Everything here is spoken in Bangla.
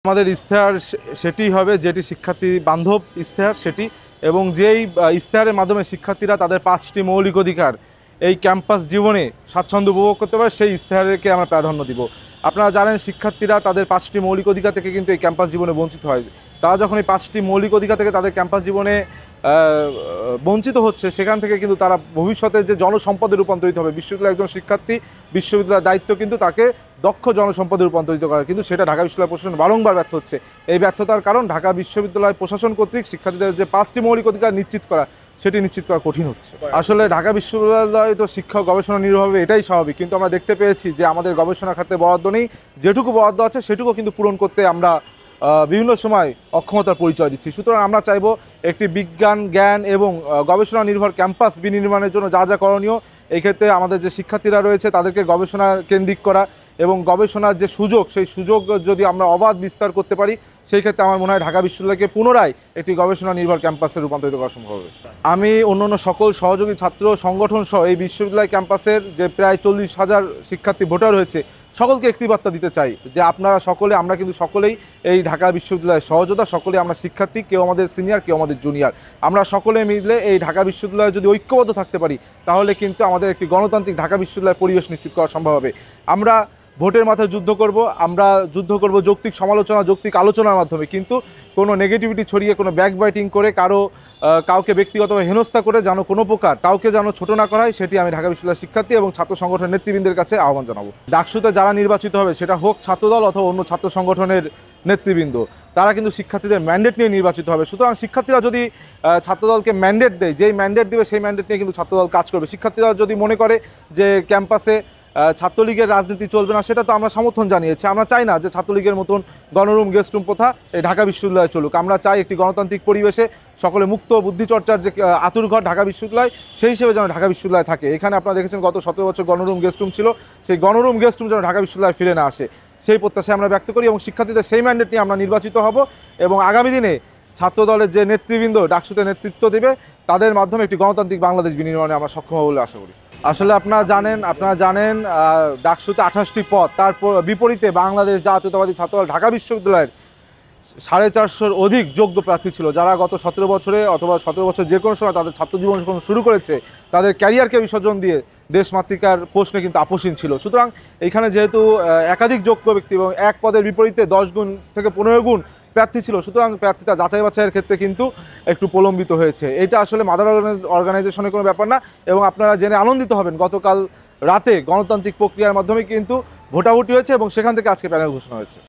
আমাদের ইশতেহার সেটি হবে যেটি শিক্ষার্থী বান্ধব ইশতেহার সেটি, এবং যেই ইশতেহারের মাধ্যমে শিক্ষার্থীরা তাদের 5টি মৌলিক অধিকার এই ক্যাম্পাস জীবনে স্বাচ্ছন্দ্য উপভোগ করতে পারে, সেই ইশতেহারকে আমরা প্রাধান্য দিব। আপনারা জানেন শিক্ষার্থীরা তাদের 5টি মৌলিক অধিকার থেকে কিন্তু এই ক্যাম্পাস জীবনে বঞ্চিত হয়। তারা যখন এই 5টি মৌলিক অধিকার থেকে তাদের ক্যাম্পাস জীবনে বঞ্চিত হচ্ছে, সেখান থেকে কিন্তু তারা ভবিষ্যতে যে জনসম্পদে রূপান্তরিত হবে। বিশ্ববিদ্যালয়ের একজন শিক্ষার্থী, বিশ্ববিদ্যালয়ের দায়িত্ব কিন্তু তাকে দক্ষ জনসম্পদে রূপান্তরিত করা, কিন্তু সেটা ঢাকা বিশ্ববিদ্যালয় প্রশাসন বারংবার ব্যর্থ হচ্ছে। এই ব্যর্থতার কারণ ঢাকা বিশ্ববিদ্যালয় প্রশাসন কর্তৃক শিক্ষার্থীদের যে 5টি মৌলিক অধিকার নিশ্চিত করা, সেটি নিশ্চিত করা কঠিন হচ্ছে। আসলে ঢাকা বিশ্ববিদ্যালয় তো শিক্ষা গবেষণা নির্ভর হবে, এটাই স্বাভাবিক, কিন্তু আমরা দেখতে পেয়েছি যে আমাদের গবেষণা খাতে বরাদ্দ নেই। যেটুকু বরাদ্দ আছে সেটুকু কিন্তু পূরণ করতে আমরা বিভিন্ন সময় অক্ষমতার পরিচয় দিচ্ছি। সুতরাং আমরা চাইব একটি বিজ্ঞান, জ্ঞান এবং গবেষণা নির্ভর ক্যাম্পাস বিনির্মাণের জন্য যা যা করণীয়, এই ক্ষেত্রে আমাদের যে শিক্ষার্থীরা রয়েছে তাদেরকে গবেষণা কেন্দ্রিক করা এবং গবেষণার যে সুযোগ, সেই সুযোগ যদি আমরা অবাধ বিস্তার করতে পারি, সেই ক্ষেত্রে আমার মনে হয় ঢাকা বিশ্ববিদ্যালয়কে পুনরায় একটি গবেষণা নির্ভর ক্যাম্পাসে রূপান্তরিত করা সম্ভব হবে। আমি অন্যান্য সকল সহযোগী ছাত্র সংগঠন সহ এই বিশ্ববিদ্যালয় ক্যাম্পাসের যে প্রায় 40,000 শিক্ষার্থী ভোটার রয়েছে, সকলকে একটি বার্তা দিতে চাই যে আপনারা সকলে, আমরা কিন্তু সকলেই এই ঢাকা বিশ্ববিদ্যালয়ের সহযোদ্ধা, সকলে আমরা শিক্ষার্থী, কেউ আমাদের সিনিয়র, কেউ আমাদের জুনিয়র। আমরা সকলে মিলে এই ঢাকা বিশ্ববিদ্যালয়ে যদি ঐক্যবদ্ধ থাকতে পারি, তাহলে কিন্তু আমাদের একটি গণতান্ত্রিক ঢাকা বিশ্ববিদ্যালয়ের পরিবেশ নিশ্চিত করা সম্ভব হবে। আমরা ভোটের মাথায় যুদ্ধ করব, আমরা যুদ্ধ করব যৌক্তিক সমালোচনা, যৌক্তিক আলোচনার মাধ্যমে, কিন্তু কোনো নেগেটিভিটি ছড়িয়ে, কোনো ব্যাকবাইটিং করে, কাউকে ব্যক্তিগতভাবে হেনস্থা করে যেন কোনো প্রকার কাউকে যেন ছোট না করা হয়, সেটি আমি ঢাকা বিশ্ববিদ্যালয়ের শিক্ষার্থী এবং ছাত্র সংগঠনের নেতৃবৃন্দের কাছে আহ্বান জানাবো। ডাকসুতে যারা নির্বাচিত হবে, সেটা হোক ছাত্রদল অথবা অন্য ছাত্র সংগঠনের নেতৃবৃন্দ, তারা কিন্তু শিক্ষার্থীদের ম্যান্ডেট নিয়ে নির্বাচিত হবে। সুতরাং শিক্ষার্থীরা যদি ছাত্রদলকে ম্যান্ডেট দেয়, যেই ম্যান্ডেট দেবে সেই ম্যান্ডেট নিয়ে কিন্তু ছাত্রদল কাজ করবে। শিক্ষার্থীরা যদি মনে করে যে ক্যাম্পাসে ছাত্রলীগের রাজনীতি চলবে না, সেটা তো আমরা সমর্থন জানিয়েছি। আমরা চাই না যে ছাত্রলীগের মতন গণরুম, গেস্টরুম প্রথা এই ঢাকা বিশ্ববিদ্যালয়ে চলুক। আমরা চাই একটি গণতান্ত্রিক পরিবেশে সকলে মুক্ত বুদ্ধিচর্চার যে আতুরঘর ঢাকা বিশ্ববিদ্যালয়, সেই হিসেবে যেন ঢাকা বিশ্ববিদ্যালয় থাকে। এখানে আপনারা দেখেছেন গত 17 বছর গণরুম, গেস্টরুম ছিল, সেই গণরুম, গেস্টরুম যেন ঢাকা বিশ্ববিদ্যালয়ে ফিরে না আসে, সেই প্রত্যাশা আমরা ব্যক্ত করি এবং শিক্ষার্থীদের সেই ম্যান্ডেট নিয়ে আমরা নির্বাচিত হব এবং আগামী দিনে ছাত্রদলের যে নেতৃবৃন্দ ডাকসুতে নেতৃত্ব দেবে, তাদের মাধ্যমে একটি গণতান্ত্রিক বাংলাদেশ বিনির্মাণে আমরা সক্ষম হব বলে আশা করি। আসলে আপনারা জানেন ডাকসুতে 28টি পদ, তার বিপরীতে বাংলাদেশ জাতীয়তাবাদী ছাত্রদল ঢাকা বিশ্ববিদ্যালয়ের 450-র অধিক যোগ্য প্রার্থী ছিল, যারা গত 17 বছরে অথবা 17 বছর যে কোনো সময় তাদের ছাত্রজীবন যখন শুরু করেছে, তাদের ক্যারিয়ারকে বিসর্জন দিয়ে দেশমাতৃকার প্রশ্নে কিন্তু আপোষহীন ছিল। সুতরাং এইখানে যেহেতু একাধিক যোগ্য ব্যক্তি এবং এক পদের বিপরীতে 10 গুণ থেকে 15 গুণ প্রার্থী ছিল, সুতরাং প্রার্থীতা যাচাই বাছাইয়ের ক্ষেত্রে কিন্তু একটু প্রলম্বিত হয়েছে। এটা আসলে মাদার অর্গানাইজেশনের কোনো ব্যাপার না এবং আপনারা জেনে আনন্দিত হবেন, গতকাল রাতে গণতান্ত্রিক প্রক্রিয়ার মাধ্যমে কিন্তু ভোটাভুটি হয়েছে এবং সেখান থেকে আজকে প্যানেল ঘোষণা হয়েছে।